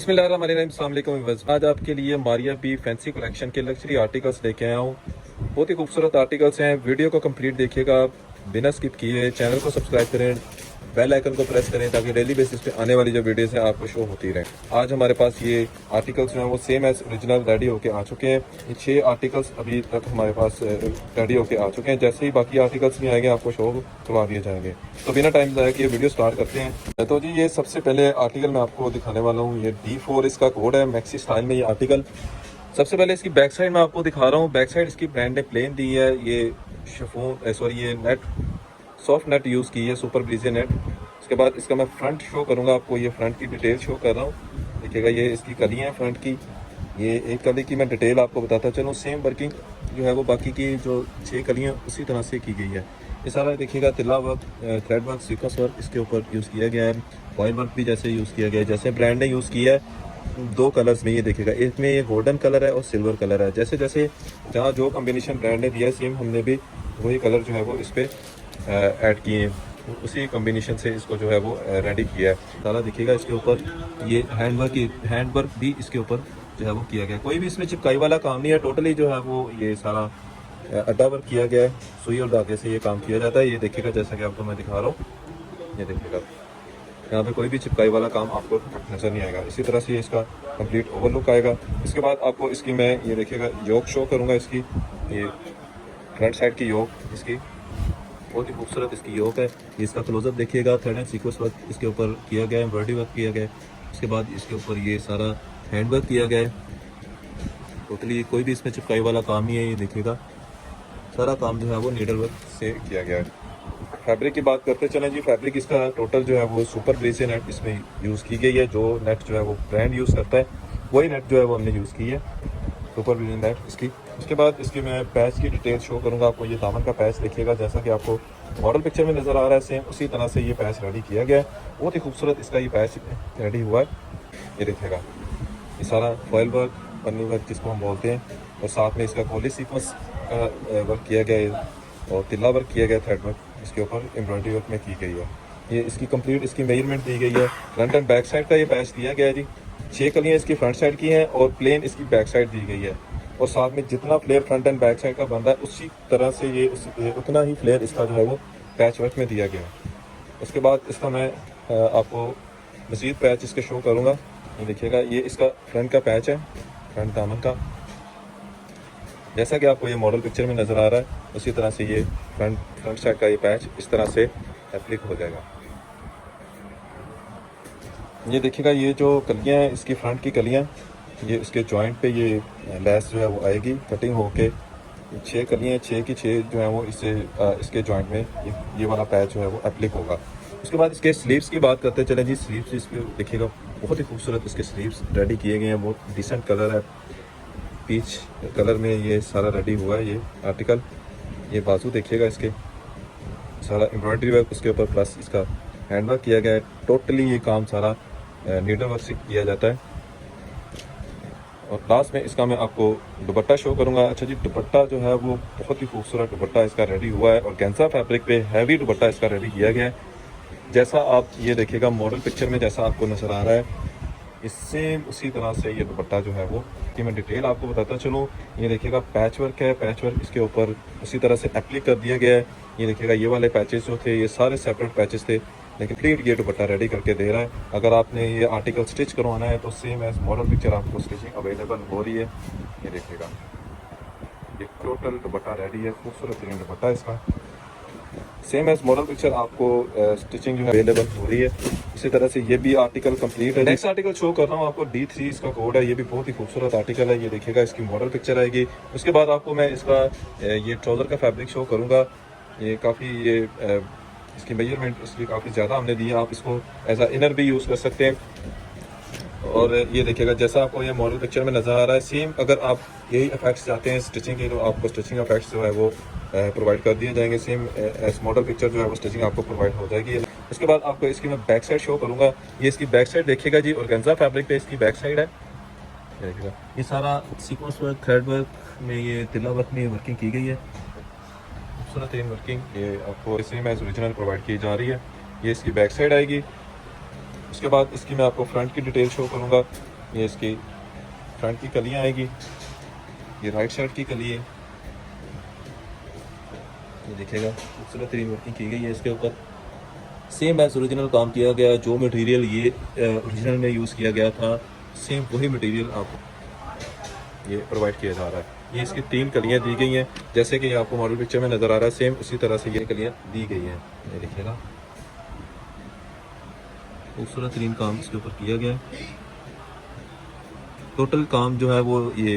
बिस्मिल्लाहिर्रहमानिर्रहीम। आज आपके लिए मारिया बी फैंसी कलेक्शन के लग्जरी आर्टिकल्स लेके आया हूँ। बहुत ही खूबसूरत आर्टिकल्स हैं। वीडियो को कंप्लीट देखिएगा, बिना स्किप किए। चैनल को सब्सक्राइब करें, बेल आइकन को प्रेस करें ताकि डेली बेसिस पे आने वाली जो वीडियोस हैं आपको शो होती रहें। आज हमारे पास ये आर्टिकल्स जो हैं वो सेम एज ओरिजिनल रेडी होके आ चुके हैं। ये 6 आर्टिकल्स अभी तक हमारे पास रेडी होके आ चुके हैं। जैसे ही बाकी आर्टिकल्स नहीं आएंगे आपको शो करवा दिए जाएंगे। तो बिना टाइम ज़ाया किए वीडियो स्टार्ट करते हैं। तो जी ये सबसे पहले आर्टिकल मैं आपको दिखाने वाला हूँ। ये D4 इसका कोड है, मैक्सी स्टाइल में ये आर्टिकल। सबसे पहले इसकी बैक साइड मैं आपको दिखा रहा हूँ। बैक साइड इसकी ब्रांड ने प्लेन दी है। ये शिफॉन ये नेट, सॉफ्ट नेट यूज़ की है, सुपर ब्रीजे नेट। उसके बाद इसका मैं फ्रंट शो करूँगा आपको। ये फ्रंट की डिटेल शो कर रहा हूँ, देखिएगा। ये इसकी कली है फ्रंट की। ये एक कली की मैं डिटेल आपको बताता चलूँ। सेम वर्किंग जो है वो बाकी की जो 6 कलियाँ उसी तरह से की गई है। ये सारा देखिएगा तिल्ला work, thread work, sequence work इसके ऊपर यूज़ किया गया है। फॉइल वर्क भी जैसे यूज़ किया गया है, जैसे ब्रांड ने यूज़ किया है। 2 कलर्स में ये देखिएगा, इसमें ये गोल्डन कलर है और सिल्वर कलर है। जैसे जैसे जहाँ जो कॉम्बिनेशन ब्रांड ने दिया है, सेम हमने भी वही कलर जो है वो इस पर ऐड किए हैं। उसी कॉम्बिनेशन से इसको जो है वो रेडी किया है। सारा देखिएगा इसके ऊपर ये हैंड वर्क भी इसके ऊपर जो है वो किया गया है। कोई भी इसमें चिपकाई वाला काम नहीं है। टोटली जो है वो ये सारा अड्डा वर्क किया गया है। सुई और धागे से ये काम किया जाता है। ये देखिएगा जैसा कि आपको मैं दिखा रहा हूँ। ये देखिएगा यहाँ पे कोई भी चिपकाई वाला काम आपको नज़र नहीं आएगा। इसी तरह से इसका कंप्लीट ओवरलुक आएगा। इसके बाद आपको इसकी मैं ये देखिएगा योक शो करूँगा। इसकी ये फ्रंट साइड की योक इसकी बहुत ही खूबसूरत इसकी योक है। ये इसका क्लोजअप देखिएगा। थ्रेड एंड सीक्वेंस वर्क इसके ऊपर किया गया है, एम्ब्रॉयडरी वर्क किया गया है। उसके बाद इसके ऊपर ये सारा हैंड वर्क किया गया है। टोटली कोई भी इसमें चिपकाई वाला काम नहीं है। ये देखिएगा सारा काम जो है वो नीडल वर्क से किया गया है। फैब्रिक की बात करते चलें जी। फैब्रिक इसका टोटल जो है वो सुपर ब्रीजे नेट इसमें यूज़ की गई है। जो नेट जो है वो ब्रांड यूज़ करता है वही नेट जो है वो हमने यूज़ की है, सुपर ब्रीजे नेट इसकी। उसके बाद इसकी मैं पैच की डिटेल शो करूंगा आपको। ये दामन का पैच देखिएगा, जैसा कि आपको मॉडल पिक्चर में नज़र आ रहा है, सेम उसी तरह से ये पैच रेडी किया गया है। बहुत ही खूबसूरत इसका ये पैच रेडी हुआ है। ये देखिएगा ये सारा फॉइल वर्क, पन्नी वर्क जिसको हम बोलते हैं, और साथ में इसका कोली सीक्वेंस का वर्क किया गया है और तिल्ला वर्क किया गया, थ्रेड वर्क इसके ऊपर एम्ब्रॉयडरी वर्क में की गई है। ये इसकी कंप्लीट इसकी मेजरमेंट दी गई है। फ्रंट एंड बैक साइड का ये पैच दिया गया है जी। 6 कलियाँ इसकी फ्रंट साइड की हैं और प्लेन इसकी बैक साइड दी गई है। और साथ में जितना flare front and back side का बन रहा है उसी तरह से ये उतना ही फ्लेयर इसका जो है वो पैच वर्क में दिया गया है। उसके बाद इसका मैं आपको मज़ीद पैच इसके शो करूँगा। ये देखिएगा ये इसका फ्रंट का पैच है, फ्रंट दामन का। जैसा कि आपको ये मॉडल पिक्चर में नज़र आ रहा है उसी तरह से ये फ्रंट साइड का ये पैच इस तरह से एप्लिक हो जाएगा। ये देखिएगा ये जो कलियाँ हैं इसकी फ्रंट की कलियाँ, ये इसके जॉइंट पे ये लेस जो है वो आएगी कटिंग होके। 6 कलियाँ 6 की 6 जो है वो इसके जॉइंट में ये वाला पैच जो है वो एप्लिक होगा। उसके बाद इसके स्लीव्स की बात करते चलें जी। स्लीव्स इसके देखिएगा बहुत ही खूबसूरत इसके स्लीव्स रेडी किए गए हैं। बहुत डिसेंट कलर है, पीच कलर में ये सारा रेडी हुआ है ये आर्टिकल। ये बाजू देखिएगा इसके सारा एम्ब्रॉयडरी वर्क उसके ऊपर प्लस इसका हैंड वर्क किया गया है। टोटली ये काम सारा नीडल वर्क से किया जाता है। और लास्ट में इसका मैं आपको दुपट्टा शो करूंगा। अच्छा जी, दुपट्टा जो है वो बहुत ही खूबसूरत दुपट्टा इसका रेडी हुआ है और गेंजा फैब्रिक पे हैवी दुपट्टा इसका रेडी किया गया है। जैसा आप ये देखिएगा मॉडल पिक्चर में जैसा आपको नज़र आ रहा है, इससे उसी तरह से ये दुपट्टा जो है वो कि मैं डिटेल आपको बताता चलूँ। ये देखिएगा पैच वर्क है, पैच वर्क इसके ऊपर उसी तरह से एप्लिक कर दिया गया है। ये देखिएगा ये वाले पैचेस जो थे ये सारे सेपरेट पैचेस थे, लेकिन कंप्लीट ये दुपट्टा रेडी करके दे रहा है। अगर आपने ये आर्टिकल स्टिच करवाना है तो सेम एज मॉडल पिक्चर आपको स्टिचिंग अवेलेबल हो रही है। ये देखिएगा ये टोटल दुपट्टा रेडी है, खूबसूरत तरीन दुपट्टा इसका। सेम एज मॉडल पिक्चर आपको स्टिचिंग जो है अवेलेबल हो रही है। इसी तरह से ये भी आर्टिकल कंप्लीट है। नेक्स्ट आर्टिकल शो कर रहा हूँ आपको। D3 इसका कोड है। ये भी बहुत ही खूबसूरत आर्टिकल है। ये देखिएगा इसकी मॉडल पिक्चर आएगी। उसके बाद आपको मैं इसका ये ट्राउज़र का फैब्रिक शो करूँगा। ये काफ़ी ये इसकी मेजरमेंट इसकी काफ़ी ज़्यादा हमने दी है। आप इसको एज आ इनर भी यूज़ कर सकते हैं। और ये देखिएगा जैसा आपको ये मॉडल पिक्चर में नज़र आ रहा है, सेम अगर आप यही इफेक्ट्स चाहते हैं स्टिचिंग के तो आपको स्टिचिंग इफेक्ट्स जो है वो प्रोवाइड कर दिए जाएंगे। सेम एज मॉडल पिक्चर जो है वो स्टिचिंग आपको प्रोवाइड हो जाएगी। उसके बाद आपको इसकी मैं बैक साइड शो करूँगा। ये इसकी बैक साइड देखिएगा जी, ऑर्गेन्जा फैब्रिक पे इसकी बैक साइड है। देखिएगा ये सारा सीक्वेंस वर्क, थ्रेड वर्क में ये तिल्ला वर्क में वर्किंग की गई है। खूबसूरत वर्किंग ये आपको सेम एज ओरिजिनल प्रोवाइड की जा रही है। ये इसकी बैक साइड आएगी। उसके बाद इसकी मैं आपको फ्रंट की डिटेल शो करूँगा। ये इसकी फ्रंट की कलियाँ आएगी, ये राइट साइड की कली है, ये देखिएगा खूबसूरत तरीन वर्किंग की गई है इसके ऊपर। सेम एज ओरिजिनल काम किया गया, जो मटेरियल ये ओरिजिनल में यूज़ किया गया था सेम वही मटेरियल आपको ये प्रोवाइड किया जा रहा है। ये इसकी 3 कलियाँ दी गई हैं, जैसे कि आपको मॉडल पिक्चर में नज़र आ रहा है, सेम उसी तरह से ये कलियाँ दी गई हैं। ये देखिएगा खूबसूरत तरीन काम इसके ऊपर किया गया है। टोटल काम जो है वो ये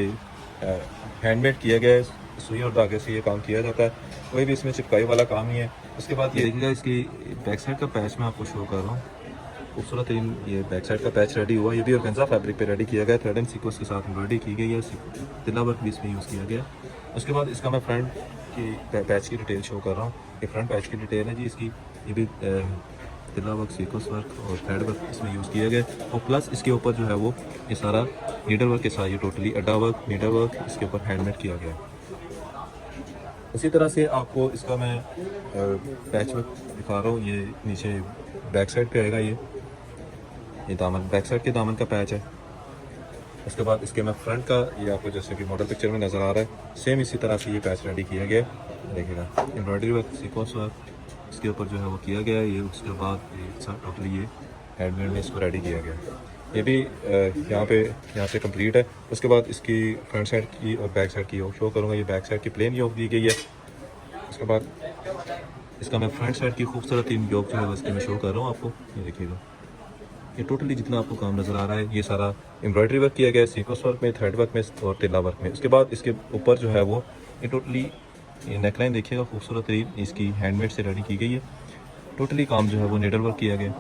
हैंडमेड किया गया है, सुई और धागे से ये काम किया जाता है, कोई भी इसमें चिपकाई वाला काम नहीं है। उसके बाद ये देखिएगा इसकी बैक साइड का पैच मैं आपको शो कर रहा हूँ। खूबसूरत तरीन ये बैक साइड का पैच रेडी हुआ, ये भी ऑर्गेन्जा फैब्रिक पे रेडी किया गया, थ्रेड एंड सीक्वेंस के साथ एम्ब्रॉयडरी की गई है, तिल्ला वर्क भी इसमें यूज़ किया गया। उसके बाद इसका मैं फ्रंट की पैच की डिटेल शो कर रहा हूँ। ये फ्रंट पैच की डिटेल है जी इसकी, ये भी तिल्ला वर्क, सीक्वेंस वर्क और थ्रेड वर्क इसमें यूज़ किया गया, और प्लस इसके ऊपर जो है वो ये सारा नीडल वर्क के साथ ये टोटली अड्डा वर्क, नीडल वर्क इसके ऊपर हैंडमेड किया गया है। इसी तरह से आपको इसका मैं पैच वर्क दिखा रहा हूँ। ये नीचे बैक साइड पे आएगा, ये दामन, बैक साइड के दामन का पैच है। उसके बाद इसके मैं फ्रंट का ये आपको जैसे कि मॉडल पिक्चर में नज़र आ रहा है, सेम इसी तरह से ये पैच रेडी किया गया है। देखिएगा एम्ब्रॉयडरी वर्क, सीक्वेंस वर्क इसके ऊपर जो है वो किया गया है। ये उसके बाद ये टोटली ये हैंडमेड में इसको रेडी किया गया है। ये भी यहाँ से कंप्लीट है। उसके बाद इसकी फ्रंट साइड की और बैक साइड की योक शो करूँगा। ये बैक साइड की प्लेन योक दी गई है। उसके बाद इसका मैं फ्रंट साइड की खूबसूरत इन योक जो है इसके मैं शो कर रहा हूँ आपको। ये देखिएगा ये टोटली जितना आपको काम नज़र आ रहा है ये सारा एम्ब्रॉयडरी वर्क किया गया है, सीक्वेंस वर्क में, थ्रेड वर्क में और तिल्ला वर्क में। उसके बाद इसके ऊपर जो है वो ये टोटली ये नेकलाइन देखिएगा खूबसूरत तरीन इसकी हैंडमेड से रेडी की गई है। टोटली काम जो है वो नीडल वर्क किया गया।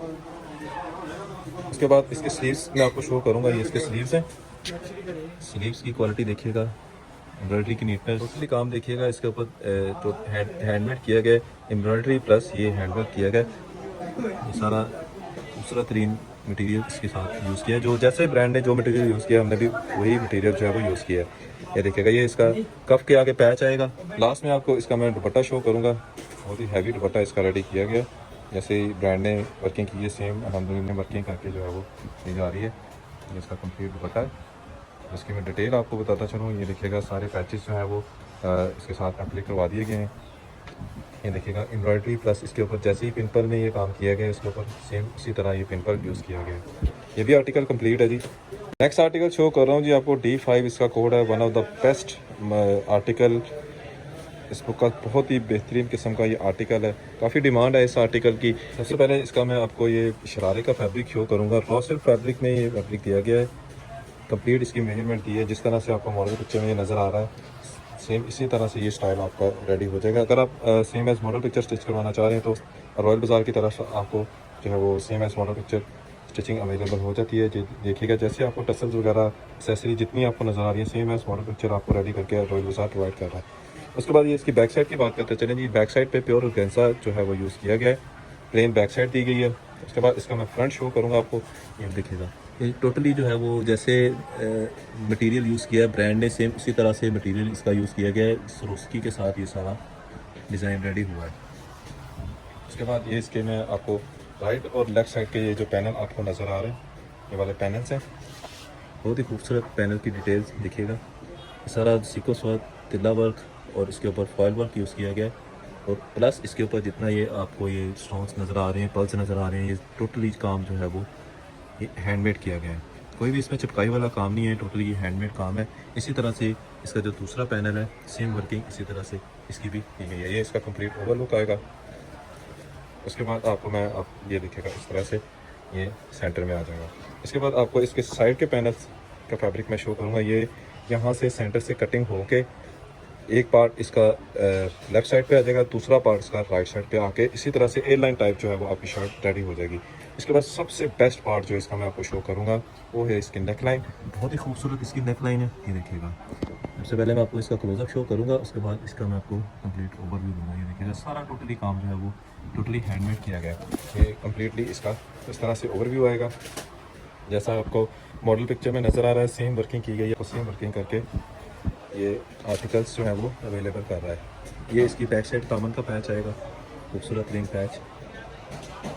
उसके बाद इसके स्लीव्स मैं आपको शो करूंगा। ये इसके स्लीव्स हैं, स्लीव्स की क्वालिटी देखिएगा, एम्ब्रॉयडरी की नीटनेस, टोटली काम देखिएगा इसके ऊपर तो हैंडमेड किया गया, एम्ब्रॉयडरी प्लस ये हैंडवर्क किया गया। ये सारा खूबसूरत तरीन मटेरियल इसके साथ यूज़ किया, जो जैसे ब्रांड ने जो मटेरियल यूज़ किया हमने भी वही मटेरियल जो है वो यूज़ किया है। ये देखिएगा ये इसका कफ के आगे पैच आएगा। लास्ट में आपको इसका मैं दुपट्टा शो करूँगा, बहुत ही हैवी दुपट्टा इसका रेडी किया गया, जैसे ब्रांड ने वर्किंग की है सेम अल्हम्दुलिल्लाह वर्किंग करके जो है वो दी जा रही है। ये इसका कंप्लीट दुपट्टा है, इसकी मैं डिटेल आपको बताता चलूँ। ये देखिएगा सारे पैचेस जो हैं वो इसके साथ अप्लाई करवा दिए गए हैं। ये देखिएगा एम्ब्रॉयडरी प्लस इसके ऊपर जैसे ही पिंपल में ये काम किया गया इसके ऊपर सेम इसी तरह ये पिंपल यूज़ किया गया है। ये भी आर्टिकल कंप्लीट है जी। नेक्स्ट आर्टिकल शो कर रहा हूँ जी आपको, D5 इसका कोड है, one of the best article इस बुक का, बहुत ही बेहतरीन किस्म का ये आर्टिकल है, काफ़ी डिमांड है इस आर्टिकल की। सबसे पहले इसका मैं आपको ये शरारे का फैब्रिक शो करूँगा। रॉ सिल्क फैब्रिक में ये फैब्रिक दिया गया है, कंप्लीट इसकी मेजरमेंट दी है, जिस तरह से आपको मॉडल पिक्चर में ये नज़र आ रहा है सेम इसी तरह से ये स्टाइल आपका रेडी हो जाएगा। अगर आप same as model picture stitch करवाना चाह रहे हैं तो रॉयल बाज़ार की तरफ आपको जो है वो same as model picture stitching available हो जाती है। देखिएगा जैसे आपको टसल्स वगैरह एक्सेसरी जितनी आपको नज़र आ रही है सेम एज मॉडल पिक्चर आपको रेडी करके रॉयल बाज़ार प्रोवाइड कर रहा है। उसके बाद ये इसकी बैक साइड की बात करते चलें जी। बैक साइड पे प्योर ऑर्गेन्जा जो है वो यूज़ किया गया है, प्लेन बैक साइड दी गई है। उसके बाद इसका मैं फ्रंट शो करूँगा आपको। ये देखिएगा ये टोटली जो है वो जैसे मटेरियल यूज़ किया है ब्रांड ने सेम उसी तरह से मटेरियल इसका यूज़ किया गया है, सरोस्की के साथ ये सारा डिज़ाइन रेडी हुआ है। उसके बाद ये इसके मैं आपको राइट और लेफ़्ट साइड के ये जो पैनल आपको नज़र आ रहे हैं ये वाले पैनल्स हैं, बहुत ही खूबसूरत पैनल की डिटेल्स देखिएगा। सारा सीक्वेंस वर्क, तिल्ला वर्क और इसके ऊपर फॉयल वर्क यूज़ किया गया है, और प्लस इसके ऊपर जितना ये आपको ये स्टोन्स नज़र आ रहे हैं, पल्स नज़र आ रहे हैं, ये टोटली काम जो है वो ये हैंडमेड किया गया है, कोई भी इसमें चिपकाई वाला काम नहीं है, टोटली ये हैंडमेड काम है। इसी तरह से इसका जो दूसरा पैनल है सेम वर्किंग इसी तरह से इसकी भी की गई है। ये इसका कंप्लीट ओवर लुक आएगा। उसके बाद आपको मैं आप ये दिखेगा इस तरह से ये सेंटर में आ जाएगा। इसके बाद आपको इसके साइड के पैनल्स का फैब्रिक मैं शो करूँगा। ये यहाँ से सेंटर से कटिंग होके एक पार्ट इसका लेफ़्ट साइड पे आ जाएगा, दूसरा पार्ट इसका राइट साइड पे आके इसी तरह से ए लाइन टाइप जो है वो आपकी शर्ट रेडी हो जाएगी। इसके बाद सबसे बेस्ट पार्ट जो इसका मैं आपको शो करूँगा वो है इसकी नेक लाइन। बहुत ही खूबसूरत इसकी नेक लाइन है, ये देखिएगा। सबसे पहले मैं आपको इसका क्लोजअप शो करूँगा, उसके बाद इसका मैं आपको कंप्लीट ओवरव्यू दूँगा। ये देखिएगा सारा टोटली काम जो है वो टोटली हैंडमेड किया गया है। ये कम्प्लीटली इसका इस तरह से ओवरव्यू आएगा, जैसा आपको मॉडल पिक्चर में नज़र आ रहा है सेम वर्किंग की गई है, सेम वर्किंग करके ये आर्टिकल्स जो है वो अवेलेबल कर रहा है। ये इसकी बैक साइड दामन का पैच आएगा, खूबसूरत रिंग पैच।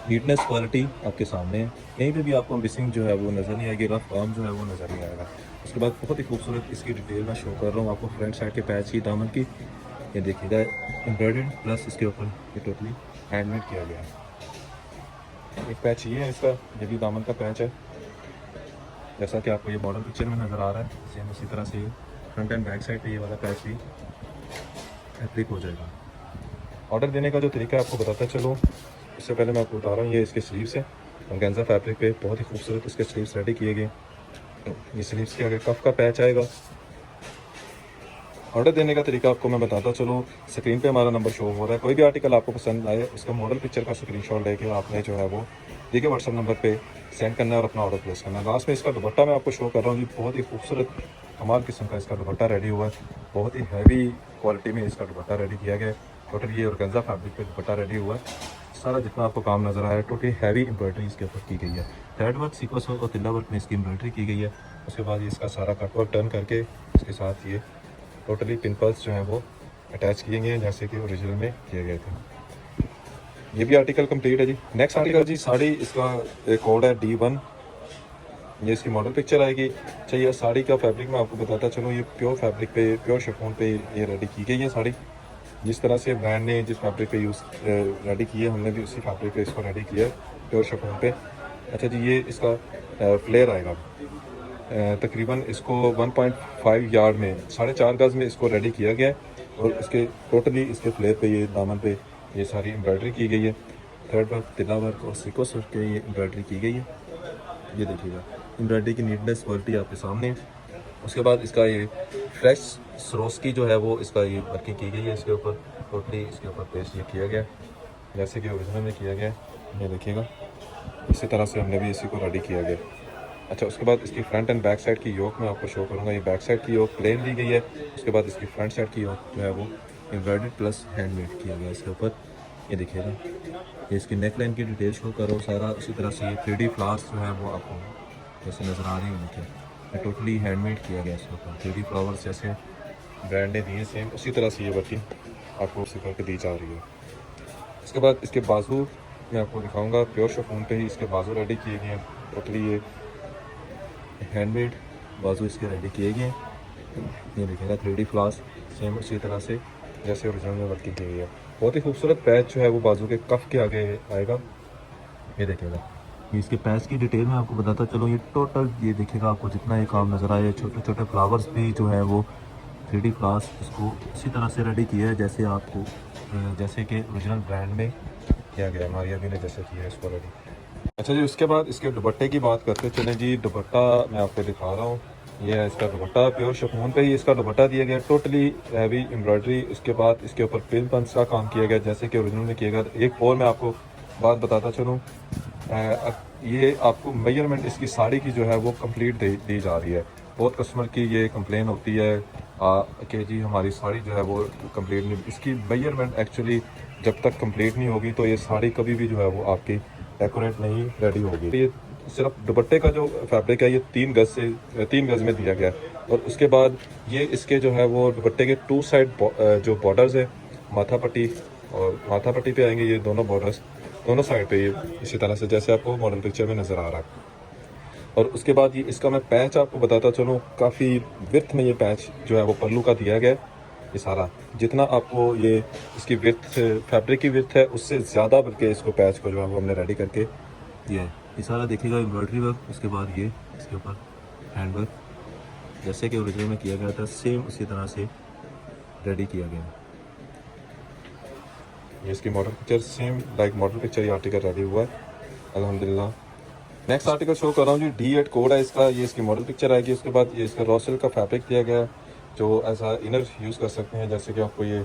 नीटनेस क्वालिटी आपके सामने है, कहीं पे भी आपको मिसिंग जो है वो नज़र नहीं आएगी, रफ काम जो है वो नज़र नहीं आएगा। उसके बाद बहुत ही खूबसूरत इसकी डिटेल मैं शो कर रहा हूँ आपको फ्रंट साइड के पैच की, दामन की। ये देखिएगा एम्ब्रॉयडर्ड प्लस इसके ऊपर ये टोटली हैंडमेड किया गया है। एक पैच ये है इसका, ये भी दामन का पैच है, जैसा कि आपको ये मॉडल पिक्चर में नज़र आ रहा है। सेम उसी तरह से फ्रंट एंड बैक साइड पे ये वाला पैच भी एप्लिक हो जाएगा। ऑर्डर देने का जो तरीका है आपको बताता चलो, इससे पहले मैं आपको बता रहा हूँ, ये इसके स्लीव्स हैं ऑर्गेन्जा फैब्रिक पे, बहुत ही खूबसूरत इसके स्लीव्स रेडी किए गए। ये स्लीव्स के आगे कफ का पैच आएगा। ऑर्डर देने का तरीका आपको मैं बताता चलो, स्क्रीन पे हमारा नंबर शो हो रहा है। कोई भी आर्टिकल आपको पसंद आए उसका मॉडल पिक्चर का स्क्रीनशॉट लेके आपने जो है वो देखिए व्हाट्सअप नंबर पे सेंड करना है और अपना ऑर्डर प्लेस करना है। लास्ट में इसका दुपट्टा मैं आपको शो कर रहा हूँ जी, बहुत ही खूबसूरत कमाल किस्म का इसका दुपट्टा रेडी हुआ है, बहुत ही हैवी क्वालिटी में इसका दुपट्टा रेडी किया गया है। टोटल ये ऑर्गेन्जा फैब्रिक पे दुपट्टा रेडी हुआ है। सारा जितना आपको काम नज़र आया है टोटली हैवी एम्ब्रॉयडरी इसके ऊपर की गई है, थ्रेड वर्क, सीक्वेंस वर्क और तिल्ला वर्क में इसकी एम्ब्रॉयडरी की गई है। उसके बाद ये इसका सारा कट वर्क टर्न करके इसके साथ ये टोटली पिंपल्स जो हैं वो अटैच किए गए हैं जैसे कि ओरिजिनल में किए गए थे। ये भी आर्टिकल कंप्लीट है जी। नेक्स्ट आर्टिकल जी साड़ी, इसका कोड है D1, ये इसकी मॉडल पिक्चर आएगी। चाहिए साड़ी का फैब्रिक मैं आपको बताता चलूँ, ये प्योर फैब्रिक पे, प्योर शिफॉन पे ये रेडी की गई है साड़ी। जिस तरह से ब्रांड ने जिस फैब्रिक पे यूज़ रेडी की है, हमने भी उसी फैब्रिक पे इसको रेडी किया है, प्योर शिफॉन पे। अच्छा जी, ये इसका फ्लेयर आएगा, तकरीबन इसको 1.5 यार्ड में 4.5 गज में इसको रेडी किया गया है। और इसके टोटली इसके फ्लेयर पे, ये दामन पे ये सारी एम्ब्रॉयडरी की गई है, थ्रेड वर्क, तिल्ला वर्क और सीक्वेंस वर्क के ये एम्ब्रॉयडरी की गई है। ये देखिएगा एम्ब्रॉयडरी की नीटनेस क्वालिटी आपके सामने है। उसके बाद इसका ये फ्रेश सरोस्की जो है वो इसका ये वर्किंग की गई है, इसके ऊपर टोटली इसके ऊपर पेस्ट ये किया गया जैसे कि ओरिजिनल में किया गया है। ये देखिएगा इसी तरह से हमने भी इसी को रेडी किया गया। अच्छा, उसके बाद इसकी फ्रंट एंड बैक साइड की योक मैं आपको शो करूँगा। ये बैक साइड की योक प्लेन ली गई है, उसके बाद इसकी फ्रंट साइड की योक जो है वो एम्ब्रॉयडर्ड प्लस हैंडमेड किया गया इसके ऊपर। ये देखिएगा, ये इसकी नेक लाइन की डिटेल शो करो सारा। उसी तरह से ये 3D फ्लावर्स जो है वो आपको जैसे नज़र आ रही है, देखिए ये टोटली हैंडमेड किया गया इसके ऊपर। 3D फ्लावर्स जैसे ब्रांड ने दिए सेम उसी तरह से ये वर्किंग आपको उसी करके दी जा रही है। इसके बाद इसके बाजू मैं आपको दिखाऊंगा, प्योर शिफॉन पे ही इसके बाजू रेडी किए गए हैं, टोटली ये हैंडमेड बाजू इसके रेडी किए गए हैं। ये देखिएगा 3D फ्लावर्स सेम उसी तरह से जैसे ओरिजिनल में वर्किंग की गई है। बहुत ही खूबसूरत पैच जो है वो बाजू के कफ के आगे आएगा। ये देखिएगा, ये इसके पैच की डिटेल में आपको बताता चलो। ये टोटल ये देखिएगा आपको जितना ये काम नज़र आया, छोटे छोटे फ्लावर्स भी जो है वो 3D फ्लावर्स इसको इसी तरह से रेडी किया है जैसे आपको जैसे कि ओरिजिनल ब्रांड में किया गया है, मारिया भी ने जैसे किया है इसको रेडी। अच्छा जी, उसके बाद इसके दुपट्टे की बात करते चलें जी। दुपट्टा मैं आपको दिखा रहा हूँ, ये है इसका दुपट्टा, प्योर शिफॉन पे ही इसका दुपट्टा दिया गया, टोटली हैवी एम्ब्रॉयडरी। उसके बाद इसके ऊपर पिन पंच का काम किया गया जैसे कि ओरिजिनल में किया गया। एक और मैं आपको बात बताता चलूँ, ये आपको मेजरमेंट इसकी साड़ी की जो है वो कंप्लीट दी जा रही है। बहुत कस्टमर की ये कंप्लेन होती है कि जी हमारी साड़ी जो है वो कंप्लीट नहीं, इसकी मेजरमेंट एक्चुअली जब तक कंप्लीट नहीं होगी तो ये साड़ी कभी भी जो है वो आपकी डेकोरेट नहीं रेडी होगी। ये सिर्फ दुपट्टे का जो फैब्रिक है ये 3 गज में दिया गया है। और उसके बाद ये इसके जो है वो दुपट्टे के 2 साइड जो बॉर्डर्स है, माथा पट्टी और माथा पट्टी पे आएंगे ये दोनों बॉर्डर्स, दोनों साइड पे ये इसी तरह से जैसे आपको मॉडल पिक्चर में नज़र आ रहा है। और उसके बाद ये इसका मैं पैच आपको बताता चलूँ, काफ़ी विर्थ में ये पैच जो है वो पल्लू का दिया गया है। ये सारा जितना आपको ये इसकी विर्थ फैब्रिक की विर्थ है उससे ज़्यादा बल्कि इसको पैच को जो है वो हमने रेडी करके दिया है। ये सारा देखिएगा एम्ब्रॉयडरी वर्क, उसके बाद ये इसके ऊपर हैंड वर्क जैसे कि ओरिजिनल में किया गया था सेम उसी तरह से रेडी किया गया। ये इसकी model picture same like model picture ये आर्टिकल रेडी हुआ है अल्हम्दुलिल्लाह। नेक्स्ट आर्टिकल शो कर रहा हूँ जी, D8 कोड है इसका, ये इसकी मॉडल पिक्चर आएगी। उसके बाद ये इसका रॉ सिल्क का फैब्रिक दिया गया है जो ऐसा इनर यूज़ कर सकते हैं, जैसे कि आपको ये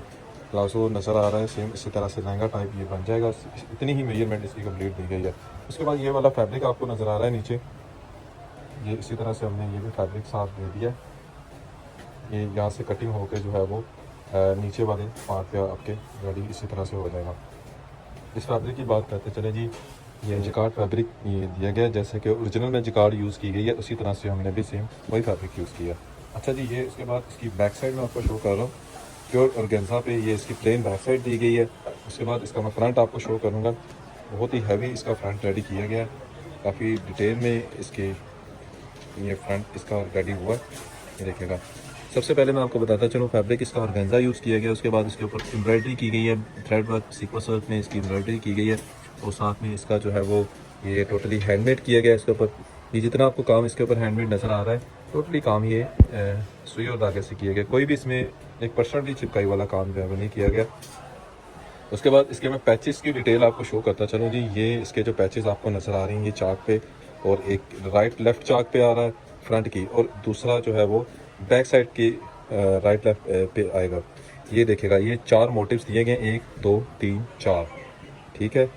प्लाजो नज़र आ रहा है सेम इसी तरह से लहंगा टाइप ये बन जाएगा। इतनी ही मेजरमेंट इसकी कंप्लीट दी गई है। उसके बाद ये वाला फैब्रिक आपको नज़र आ रहा है नीचे, ये इसी तरह से हमने ये भी फैब्रिक साथ दे दिया। ये यहाँ से कटिंग होकर जो है वो नीचे वाले पार्ट पे आपके रेडी इसी तरह से हो जाएगा। इस फैब्रिक की बात करते चले जी, ये जिकार्ड फैब्रिक ये दिया गया है जैसे कि ओरिजिनल में जिकार्ड यूज़ की गई है उसी तरह से हमने भी सेम वही फैब्रिक यूज़ किया। अच्छा जी, ये उसके बाद इसकी बैक साइड में आपको शो कर रहा हूँ, प्योर ऑर्गेन्जा पे ये इसकी प्लेन बैक साइड दी गई है। उसके बाद इसका मैं फ्रंट आपको शो करूँगा। बहुत ही हैवी इसका फ्रंट रेडी किया गया है, काफ़ी डिटेल में इसके ये फ्रंट इसका रेडी हुआ है। ये देखिएगा, सबसे पहले मैं आपको बताता चलूँ फैब्रिक इसका ऑर्गेन्जा यूज़ किया गया, उसके बाद इसके ऊपर एम्ब्रॉयडरी की गई है, थ्रेड वर्क सीक्वेंस वर्क में इसकी एम्ब्रॉयडरी की गई है, और साथ में इसका जो है वो ये टोटली हैंडमेड किया गया है इसके ऊपर। ये जितना आपको काम इसके ऊपर हैंडमेड नज़र आ रहा है, टोटली काम ये सुई और धागे से किया गया, कोई भी इसमें 1% भी चिपकाई वाला काम जो है वो नहीं किया गया। उसके बाद इसके मैं पैचेस की डिटेल आपको शो करता चलूँ जी। ये इसके जो पैचेस आपको नज़र आ रही हैं ये चाक पे, और एक राइट लेफ़्ट चाक पे आ रहा है फ्रंट की, और दूसरा जो है वो बैक साइड की राइट लेफ्ट पे आएगा। ये देखिएगा, ये 4 मोटिव्स दिए गए, 1 2 3 4, ठीक है।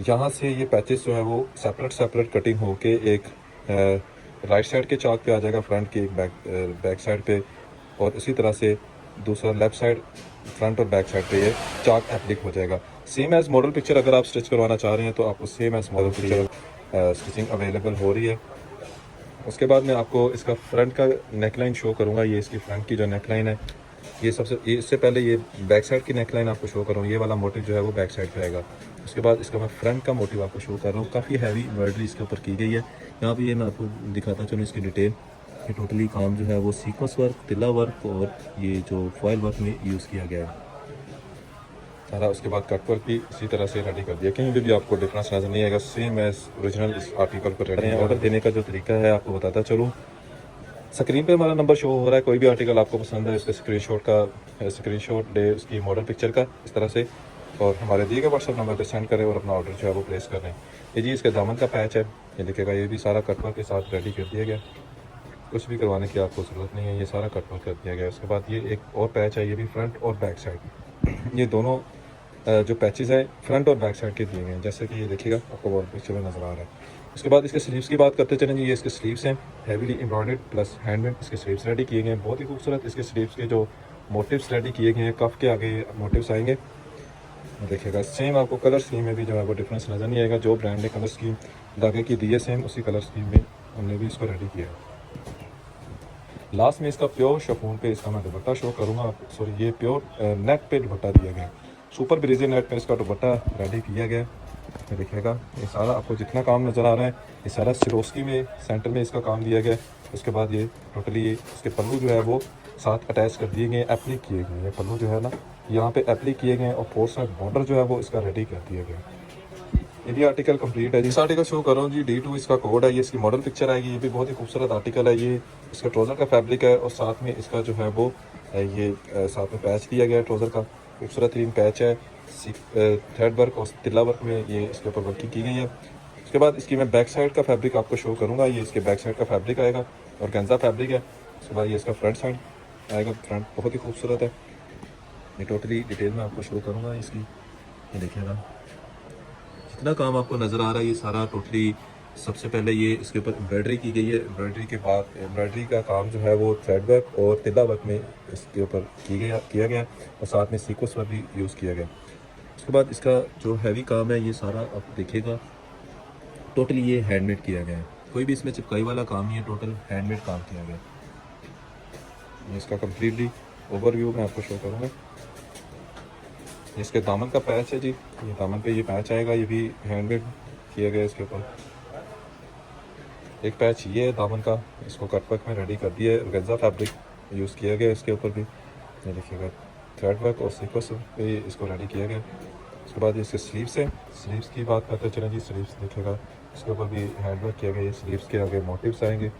यहाँ से ये पैचेस जो है वो सेपरेट कटिंग होके एक राइट साइड के चाक पे आ जाएगा, फ्रंट की बैक साइड पे, और इसी तरह से दूसरा लेफ्ट साइड फ्रंट और बैक साइड पे ये चाक एप्लिक हो जाएगा। सेम एज मॉडल पिक्चर अगर आप स्टिच करवाना चाह रहे हैं तो आपको same as model picture stitching available हो रही है। उसके बाद मैं आपको इसका फ्रंट का नेकलाइन शो करूँगा। ये इसकी फ्रंट की जो नेकलाइन है, ये इससे पहले ये बैक साइड की नेकलाइन आपको शो करूँ। ये वाला मोटिव जो है वो बैक साइड पे आएगा। उसके बाद इसका मैं फ्रंट का मोटिव आपको शो कर रहा हूँ, काफ़ी हैवी एम्ब्रॉयडरी इसके ऊपर की गई है। यहाँ पे ये मैं आपको दिखाता चलूँ इसकी डिटेल। ये टोटली काम जो है वो सीक्वेंस वर्क, तिल्ला वर्क और ये जो फॉयल वर्क में यूज़ किया गया है सारा। उसके बाद कट वर्क भी इसी तरह से रेडी कर दिया, कहीं भी आपको डिफरेंस नज़र नहीं आएगा, सेम एज ओरिजिनल इस आर्टिकल पर रेडी है। ऑर्डर देने का जो तरीका है आपको बताता चलूँ। स्क्रीन पे हमारा नंबर शो हो रहा है, कोई भी आर्टिकल आपको पसंद है उसका स्क्रीनशॉट ले उसकी मॉडल पिक्चर का इस तरह से, और हमारे दिए गए व्हाट्सअप नंबर पे सेंड करें और अपना ऑर्डर जो है वो प्लेस कर लें। ये जी इसके दामन का पैच है, ये देखिएगा, ये भी सारा कटवर्क के साथ रेडी कर दिया गया, कुछ भी करवाने की आपको ज़रूरत नहीं है, ये सारा कटवर्क कर दिया गया। उसके बाद ये एक और पैच है, ये भी फ्रंट और बैक साइड, ये दोनों जो पैचेस हैं फ्रंट और बैक साइड के दिए गए हैं, जैसे कि ये देखिएगा आपको वॉल पिक्चर में नज़र आ रहा है। उसके बाद इसके स्लीव्स की बात करते चलें जी। ये इसके स्लीव्स हैं, हैवीली एम्ब्रॉयडर्ड प्लस हैंडमेड इसके स्लीव्स रेडी किए गए हैं, बहुत ही खूबसूरत। इसके स्लीव्स के जो मोटिव्स रेडी किए गए हैं, कफ के आगे मोटिव्स आएंगे, देखिएगा। सेम आपको कलर स्कीम में भी जो है वो डिफरेंस नज़र नहीं आएगा, जो ब्रांड ने कलर स्कीम धागे की दी है सेम उसी कलर स्कीम में हमने भी इसको रेडी किया है। लास्ट में इसका प्योर शिफॉन पे इसका मैं दुपट्टा शो करूँगा, सॉरी ये प्योर नेट पे दुपट्टा दिया गया, सुपर ब्रिजी नेट पे इसका दुपट्टा रेडी किया गया। ये देखिएगा, ये सारा आपको जितना काम नज़र आ रहा है ये सारा सिरोस्की में सेंटर में इसका काम दिया गया। उसके बाद ये टोटली ये इसके पल्लू जो है वो साथ अटैच कर दिए गए, एप्लिक किए गए हैं, पल्लू जो है ना यहाँ पे एप्लिक किए गए, और 4 साइड बॉर्डर जो है वो इसका रेडी कर दिया गया। ये भी आर्टिकल कंप्लीट है जी। इस आर्टिकल शो कर रहा हूँ जी, D2 इसका कोड है, ये इसकी मॉडल पिक्चर आएगी। ये भी बहुत ही खूबसूरत आर्टिकल है, ये इसका ट्राउज़र का फैब्रिक है, और साथ में इसका जो है वो ये साथ में पैच दिया गया है, ट्राउज़र का खूबसूरत तरीन पैच है, थ्रेड वर्क और तिल्ला वर्क में ये इसके ऊपर वर्किंग की गई है। उसके बाद इसकी मैं बैक साइड का फैब्रिक आपको शो करूँगा, ये इसके बैक साइड का फैब्रिक आएगा और गेंजा फैब्रिक है। उसके बाद ये इसका फ्रंट साइड आएगा, फ्रंट बहुत ही खूबसूरत है, ये टोटली डिटेल में आपको शो करूँगा इसकी। ये देखिएगा, जितना काम आपको नज़र आ रहा है ये सारा टोटली, सबसे पहले ये इसके ऊपर एम्ब्रॉयडरी की गई है, एम्ब्रॉयडरी के बाद एम्ब्रॉयडरी का काम जो है वो थ्रेड वर्क और तिल्ला वर्क में इसके ऊपर किया गया, और साथ में सीक्वेंस वर्क भी यूज़ किया गया। उसके बाद इसका जो हैवी काम है ये सारा आप देखिएगा, टोटली ये हैंडमेड किया गया है, कोई भी इसमें चिपकाई वाला काम नहीं है, टोटल हैंडमेड काम किया गया। ये इसका कम्प्लीटली ओवरव्यू मैं आपको शो करूँगा। इसके दामन का पैच है जी, ये दामन पे ये पैच आएगा, ये भी हैंडमेड किया गया। इसके ऊपर एक पैच ये है दामन का, इसको कटवर्क में रेडी कर दिया है, ऑर्गेन्जा फैब्रिक यूज़ किया गया इसके ऊपर भी, ये देखिएगा थ्रेड वर्क और सीक्वेंस पे इसको रेडी किया गया। उसके बाद इसके स्लीव्स हैं, स्लीव्स की बात करते चलें जी। स्लीव्स देखिएगा, इसके ऊपर भी हैंड वर्क किया गया, ये स्लीव्स के आगे मोटिव्स आएंगे।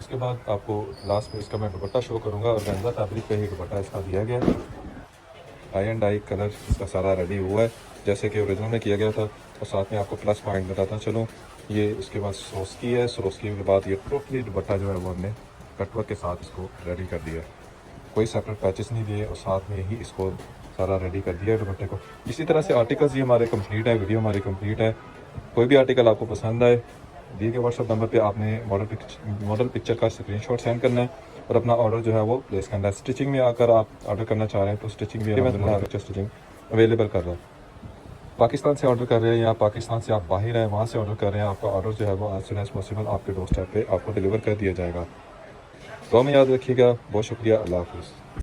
उसके बाद आपको लास्ट में इसका मैं दुपट्टा शो करूँगा, और ऑर्गेन्जा फैब्रिक पे ही दुपट्टा इसका दिया गया है, आई एंड आई कलर इसका सारा रेडी हुआ है जैसे कि ओरिजिनल में किया गया था। और साथ में आपको प्लस पॉइंट बताता चलूँ, ये इसके बाद सरोस्की है, सरोस्की के बाद ये टोटली दुपट्टा जो है वो हमने कटवर्क के साथ इसको रेडी कर दिया, कोई सेपरेट पैचेस नहीं दिए, और साथ में ही इसको सारा रेडी कर दिया है दुपट्टे को। इसी तरह से आर्टिकल्स ये हमारे कंप्लीट है, वीडियो हमारी कंप्लीट है। कोई भी आर्टिकल आपको पसंद आए, दिए गए व्हाट्सअप नंबर पे आपने मॉडल पिक्चर का स्क्रीनशॉट सेंड करना है और अपना ऑर्डर जो है वो प्लेस करना है। स्टिचिंग में आकर आप ऑर्डर करना चाह रहे हैं तो स्टिचिंग भी स्टिचिंग अवेलेबल कर रहा है। पाकिस्तान से ऑर्डर कर रहे हैं या पाकिस्तान से आप बाहर हैं वहाँ से ऑर्डर कर रहे हैं, आपका ऑर्डर जो है वो एज सुन एज पॉसिबल आपके डोर स्टेप पे आपको डिलीवर कर दिया जाएगा। तो हमें याद रखिएगा। बहुत शुक्रिया, अल्लाह हाफिज़।